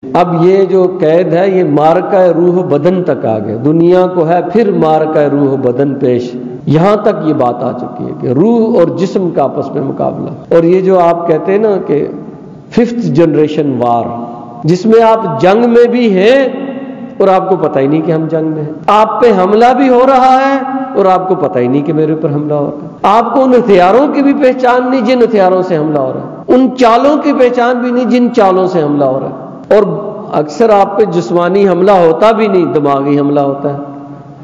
اب یہ جو قید ہے یہ مارکہ روح بدن تک آ گئے، دنیا کو ہے پھر مارکہ روح بدن پیش، یہاں تک یہ بات آ چکی ہے کہ روح اور جسم کا آپس میں مقابلہ۔ اور یہ جو آپ کہتے ہیں نا کہ 5th جنریشن وار، جس میں آپ جنگ میں بھی ہیں اور آپ کو پتہ ہی نہیں کہ ہم جنگ میں ہیں، آپ پہ حملہ بھی ہو رہا ہے اور آپ کو پتہ ہی نہیں کہ میرے اوپر حملہ ہو رہا ہے، آپ کو ان ہتھیاروں کی بھی پہچان نہیں جن ہتھیاروں سے حملہ ہو رہا ہے، ان چالوں کی پہچان بھی نہیں جن چالوں سے حملہ ہو رہا ہے، اور اکثر آپ پہ جسمانی حملہ ہوتا بھی نہیں، دماغی حملہ ہوتا ہے۔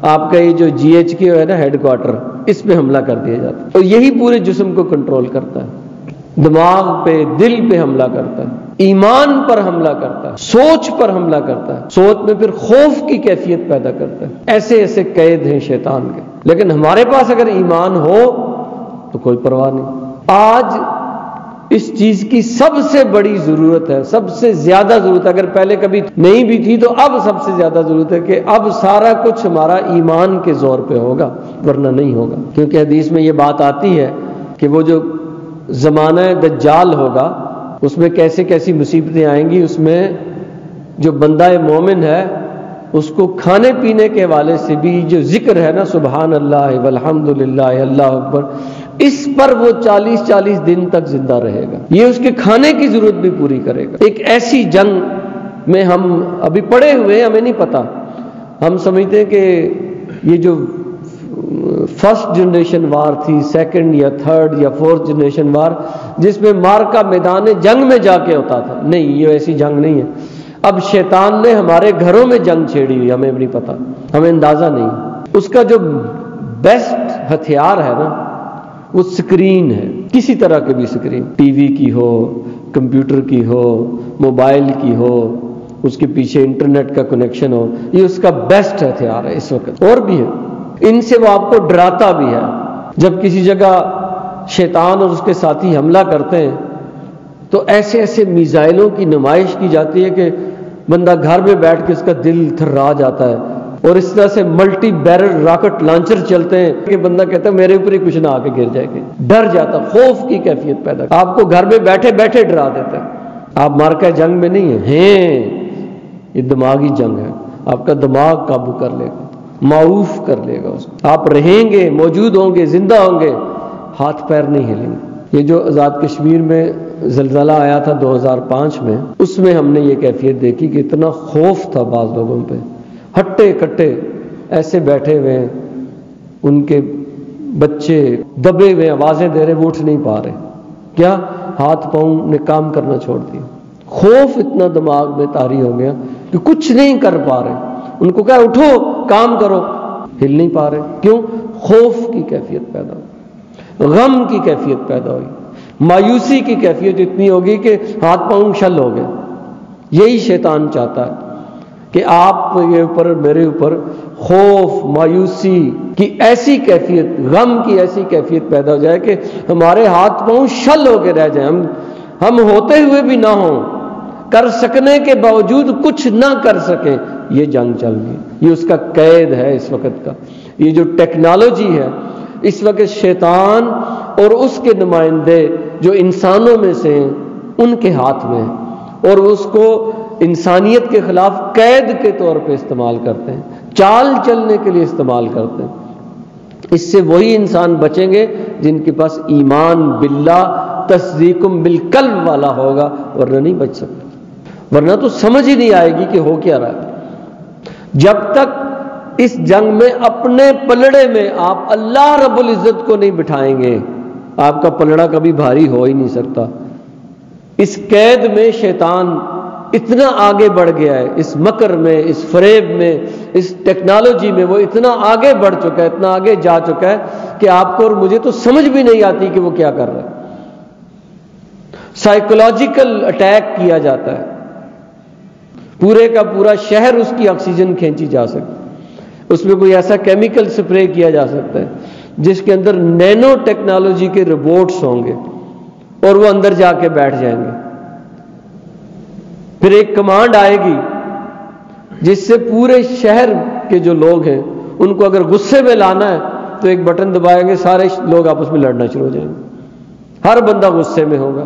آپ کا یہ جو GH ہے نا ہیڈ کوارٹر، اس پہ حملہ کر دیا جاتا ہے اور یہی پورے جسم کو کنٹرول کرتا ہے، دماغ پہ، دل پہ حملہ کرتا ہے، ایمان پر حملہ کرتا ہے، سوچ پر حملہ کرتا ہے، سوچ میں پھر خوف کی کیفیت پیدا کرتا ہے۔ ایسے ایسے قید ہیں شیطان کے، لیکن ہمارے پاس اگر ایمان ہو تو کوئی پرواہ نہیں۔ آج اس چیز کی سب سے بڑی ضرورت ہے، سب سے زیادہ ضرورت ہے، اگر پہلے کبھی نہیں بھی تھی تو اب سب سے زیادہ ضرورت ہے کہ اب سارا کچھ ہمارا ایمان کے زور پہ ہوگا، ورنہ نہیں ہوگا۔ کیونکہ حدیث میں یہ بات آتی ہے کہ وہ جو زمانہ دجال ہوگا اس میں کیسے کیسی مصیبتیں آئیں گی، اس میں جو بندہ مومن ہے اس کو کھانے پینے کے حوالے سے بھی جو ذکر ہے نا، سبحان اللہ والحمد للہ اللہ اکبر، اس پر وہ 40 دن تک زندہ رہے گا، یہ اس کے کھانے کی ضرورت بھی پوری کرے گا۔ ایک ایسی جنگ میں ہم ابھی پڑے ہوئے ہیں، ہمیں نہیں پتا، ہم سمجھتے ہیں کہ یہ جو 1st جنریشن وار تھی، 2nd یا 3rd یا 4th جنریشن وار، جس میں مارکا میدان جنگ میں جا کے ہوتا تھا، نہیں، یہ ایسی جنگ نہیں ہے۔ اب شیطان نے ہمارے گھروں میں جنگ چھیڑی ہوئی، ہمیں نہیں پتا، ہمیں اندازہ نہیں۔ اس کا جو بیسٹ ہتھیار ہے نا وہ سکرین ہے، کسی طرح کی بھی سکرین، ٹی وی کی ہو، کمپیوٹر کی ہو، موبائل کی ہو، اس کے پیچھے انٹرنیٹ کا کنیکشن ہو، یہ اس کا بیسٹ ہتھیار ہے اس وقت۔ اور بھی ہے، ان سے وہ آپ کو ڈراتا بھی ہے۔ جب کسی جگہ شیطان اور اس کے ساتھی حملہ کرتے ہیں تو ایسے ایسے میزائلوں کی نمائش کی جاتی ہے کہ بندہ گھر میں بیٹھ کے اس کا دل تھرا جاتا ہے، اور اس طرح سے ملٹی بیرل راکٹ لانچر چلتے ہیں کہ بندہ کہتا ہے میرے اوپر ہی کچھ نہ آ کے گر جائے گا، ڈر جاتا، خوف کی کیفیت پیدا، آپ کو گھر میں بیٹھے بیٹھے ڈرا دیتا ہے۔ آپ مارکہ جنگ میں نہیں ہیں، یہ دماغی جنگ ہے، آپ کا دماغ قابو کر لے گا، معاف کر لے گا اس کو، آپ رہیں گے، موجود ہوں گے، زندہ ہوں گے، ہاتھ پیر نہیں ہلیں گے۔ یہ جو آزاد کشمیر میں زلزلہ آیا تھا 2005 میں، اس میں ہم نے یہ کیفیت دیکھی کہ اتنا خوف تھا بعض لوگوں پہ، ہٹے کٹے ایسے بیٹھے ہوئے، ان کے بچے دبے ہوئے آوازیں دے رہے، وہ اٹھ نہیں پا رہے، کیا ہاتھ پاؤں نے کام کرنا چھوڑ دیا، خوف اتنا دماغ میں طاری ہو گیا کہ کچھ نہیں کر پا رہے، ان کو کہا اٹھو کام کرو، ہل نہیں پا رہے، کیوں؟ خوف کی کیفیت پیدا ہوئی، غم کی کیفیت پیدا ہوئی، مایوسی کی کیفیت اتنی ہوگی کہ ہاتھ پاؤں شل ہو گئے۔ یہی شیطان چاہتا ہے کہ آپ کے اوپر، میرے اوپر خوف، مایوسی کی ایسی کیفیت، غم کی ایسی کیفیت پیدا ہو جائے کہ ہمارے ہاتھ پاؤں شل ہو کے رہ جائیں، ہم ہوتے ہوئے بھی نہ ہوں، کر سکنے کے باوجود کچھ نہ کر سکیں۔ یہ جنگ چل رہی ہے، یہ اس کا قید ہے اس وقت کا۔ یہ جو ٹیکنالوجی ہے اس وقت شیطان اور اس کے نمائندے جو انسانوں میں سے ہیں ان کے ہاتھ میں ہے، اور اس کو انسانیت کے خلاف قید کے طور پہ استعمال کرتے ہیں، چال چلنے کے لیے استعمال کرتے ہیں۔ اس سے وہی انسان بچیں گے جن کے پاس ایمان باللہ، تصدیق بالقلب والا ہوگا، ورنہ نہیں بچ سکتا، ورنہ تو سمجھ ہی نہیں آئے گی کہ ہو کیا رہا ہے۔ جب تک اس جنگ میں اپنے پلڑے میں آپ اللہ رب العزت کو نہیں بٹھائیں گے، آپ کا پلڑا کبھی بھاری ہو ہی نہیں سکتا۔ اس قید میں شیطان اتنا آگے بڑھ گیا ہے، اس مکر میں، اس فریب میں، اس ٹیکنالوجی میں وہ اتنا آگے بڑھ چکا ہے، اتنا آگے جا چکا ہے کہ آپ کو اور مجھے تو سمجھ بھی نہیں آتی کہ وہ کیا کر رہا ہے۔ سائیکولوجیکل اٹیک کیا جاتا ہے، پورے کا پورا شہر اس کی آکسیجن کھینچی جا سکتی ہے، اس میں کوئی ایسا کیمیکل سپرے کیا جا سکتا ہے جس کے اندر نینو ٹیکنالوجی کے روبوٹس ہوں گے اور وہ اندر جا کے بیٹھ جائیں گے، پھر ایک کمانڈ آئے گی جس سے پورے شہر کے جو لوگ ہیں ان کو اگر غصے میں لانا ہے تو ایک بٹن دبائیں گے، سارے لوگ آپس میں لڑنا شروع ہو جائیں گے، ہر بندہ غصے میں ہوگا،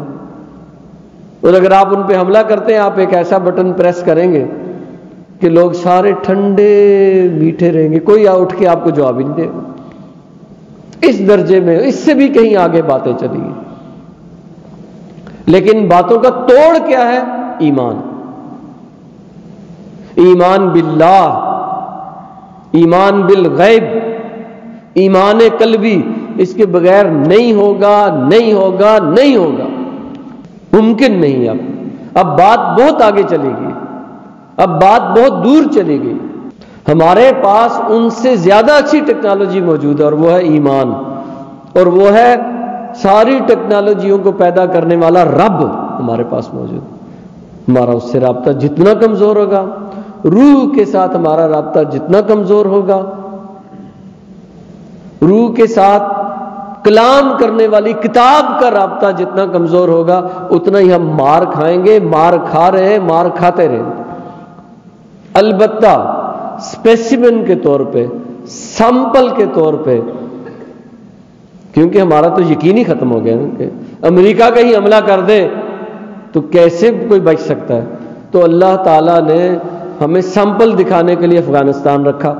اور اگر آپ ان پہ حملہ کرتے ہیں، آپ ایک ایسا بٹن پریس کریں گے کہ لوگ سارے ٹھنڈے میٹھے رہیں گے، کوئی اٹھ کے آپ کو جواب ہی نہیں دے گا۔ اس درجے میں، اس سے بھی کہیں آگے باتیں چلی گئی۔ لیکن باتوں کا توڑ کیا ہے؟ ایمان، ایمان باللہ، ایمان بالغیب، ایمان قلبی، اس کے بغیر نہیں ہوگا، نہیں ہوگا، نہیں ہوگا، ممکن نہیں۔ اب بات بہت آگے چلی گئی، اب بات بہت دور چلی گئی۔ ہمارے پاس ان سے زیادہ اچھی ٹیکنالوجی موجود ہے، اور وہ ہے ایمان، اور وہ ہے ساری ٹیکنالوجیوں کو پیدا کرنے والا رب ہمارے پاس موجود ہے۔ ہمارا اس سے رابطہ جتنا کمزور ہوگا، روح کے ساتھ ہمارا رابطہ جتنا کمزور ہوگا، روح کے ساتھ کلام کرنے والی کتاب کا رابطہ جتنا کمزور ہوگا، اتنا ہی ہم مار کھائیں گے، مار کھا رہے ہیں، مار کھاتے رہیں۔ البتہ اسپیسیمن کے طور پہ، سیمپل کے طور پہ، کیونکہ ہمارا تو یقین ہی ختم ہو گیا کہ امریکہ کہیں حملہ کر دے تو کیسے کوئی بچ سکتا ہے۔ تو اللہ تعالیٰ نے ہمیں سیمپل دکھانے کے لیے افغانستان رکھا،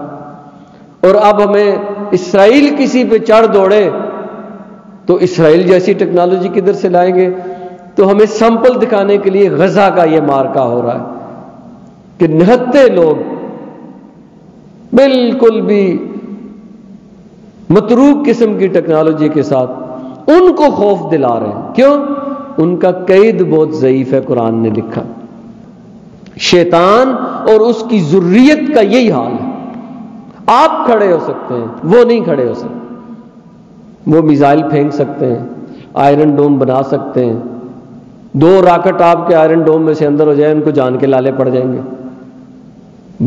اور اب ہمیں اسرائیل کسی پہ چڑھ دوڑے تو اسرائیل جیسی ٹیکنالوجی کدھر سے لائیں گے؟ تو ہمیں سیمپل دکھانے کے لیے غزہ کا یہ مارکا ہو رہا ہے کہ نہتے لوگ بالکل بھی متروک قسم کی ٹیکنالوجی کے ساتھ ان کو خوف دلا رہے ہیں۔ کیوں؟ ان کا قید بہت ضعیف ہے، قرآن نے لکھا۔ شیطان اور اس کی ذریت کا یہی حال ہے۔ آپ کھڑے ہو سکتے ہیں، وہ نہیں کھڑے ہو سکتے۔ وہ میزائل پھینک سکتے ہیں، آئرن ڈوم بنا سکتے ہیں، 2 راکٹ آپ کے آئرن ڈوم میں سے اندر ہو جائیں، ان کو جان کے لالے پڑ جائیں گے،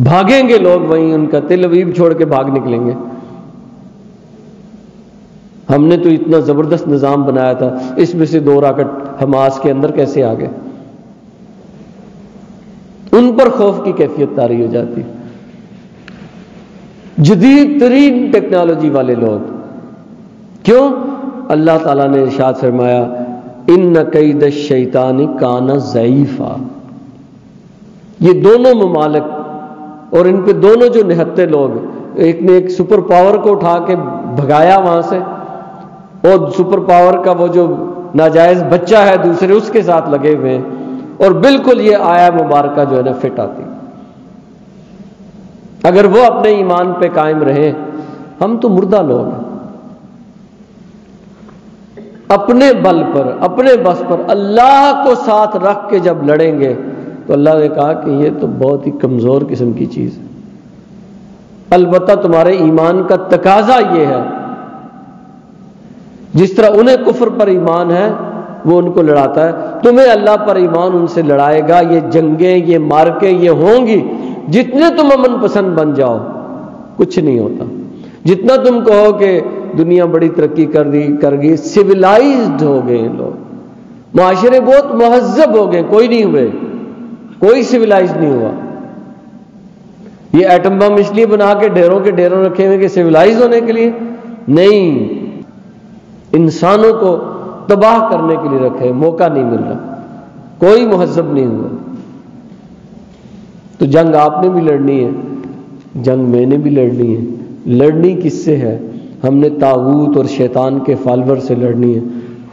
بھاگیں گے لوگ وہیں، ان کا تل ابیب چھوڑ کے بھاگ نکلیں گے۔ ہم نے تو اتنا زبردست نظام بنایا تھا، اس میں سے 2 راکٹ حماس کے اندر کیسے آ گئے؟ ان پر خوف کی کیفیت طاری ہو جاتی۔ جدید ترین ٹیکنالوجی والے لوگ، کیوں؟ اللہ تعالیٰ نے ارشاد فرمایا ان کید الشیطان کان ضعیفا۔ یہ دونوں ممالک اور ان پہ دونوں جو نہتے لوگ، ایک نے ایک سپر پاور کو اٹھا کے بھگایا وہاں سے، اور سپر پاور کا وہ جو ناجائز بچہ ہے دوسرے، اس کے ساتھ لگے ہوئے ہیں، اور بالکل یہ آیا مبارکہ جو ہے نا فٹ آتی۔ اگر وہ اپنے ایمان پہ قائم رہیں، ہم تو مردہ لوگ ہیں، اپنے بل پر، اپنے بس پر اللہ کو ساتھ رکھ کے جب لڑیں گے تو اللہ نے کہا کہ یہ تو بہت ہی کمزور قسم کی چیز ہے۔ البتہ تمہارے ایمان کا تقاضا یہ ہے، جس طرح انہیں کفر پر ایمان ہے وہ ان کو لڑاتا ہے، تمہیں اللہ پر ایمان ان سے لڑائے گا۔ یہ جنگیں، یہ مارکیں یہ ہوں گی، جتنے تم امن پسند بن جاؤ کچھ نہیں ہوتا۔ جتنا تم کہو کہ دنیا بڑی ترقی کر گئی، سویلائزڈ ہو گئے لوگ، معاشرے بہت مہذب ہو گئے، کوئی نہیں ہوئے، کوئی سویلائز نہیں ہوا۔ یہ ایٹم بم اس لیے بنا کے ڈھیروں کے ڈھیروں رکھے ہوئے کہ سویلائز ہونے کے لیے نہیں، انسانوں کو تباہ کرنے کے لیے رکھے، موقع نہیں مل رہا، کوئی مہذب نہیں ہوا۔ تو جنگ آپ نے بھی لڑنی ہے، جنگ میں نے بھی لڑنی ہے۔ لڑنی کس سے ہے؟ ہم نے طاغوت اور شیطان کے فالور سے لڑنی ہے۔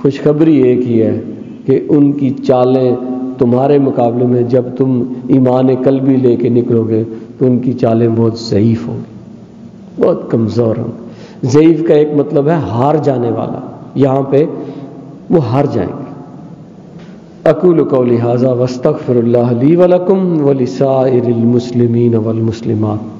خوشخبری ایک ہی ہے کہ ان کی چالیں تمہارے مقابلے میں جب تم ایمان قلبی لے کے نکلو گے تو ان کی چالیں بہت ضعیف ہوں گی، بہت کمزور ہوں گی۔ ضعیف کا ایک مطلب ہے ہار جانے والا، یہاں پہ وہ ہار جائیں گے۔ اقول قولی ھذا واستغفر اللہ لی ولکم ولسائر المسلمین والمسلمات۔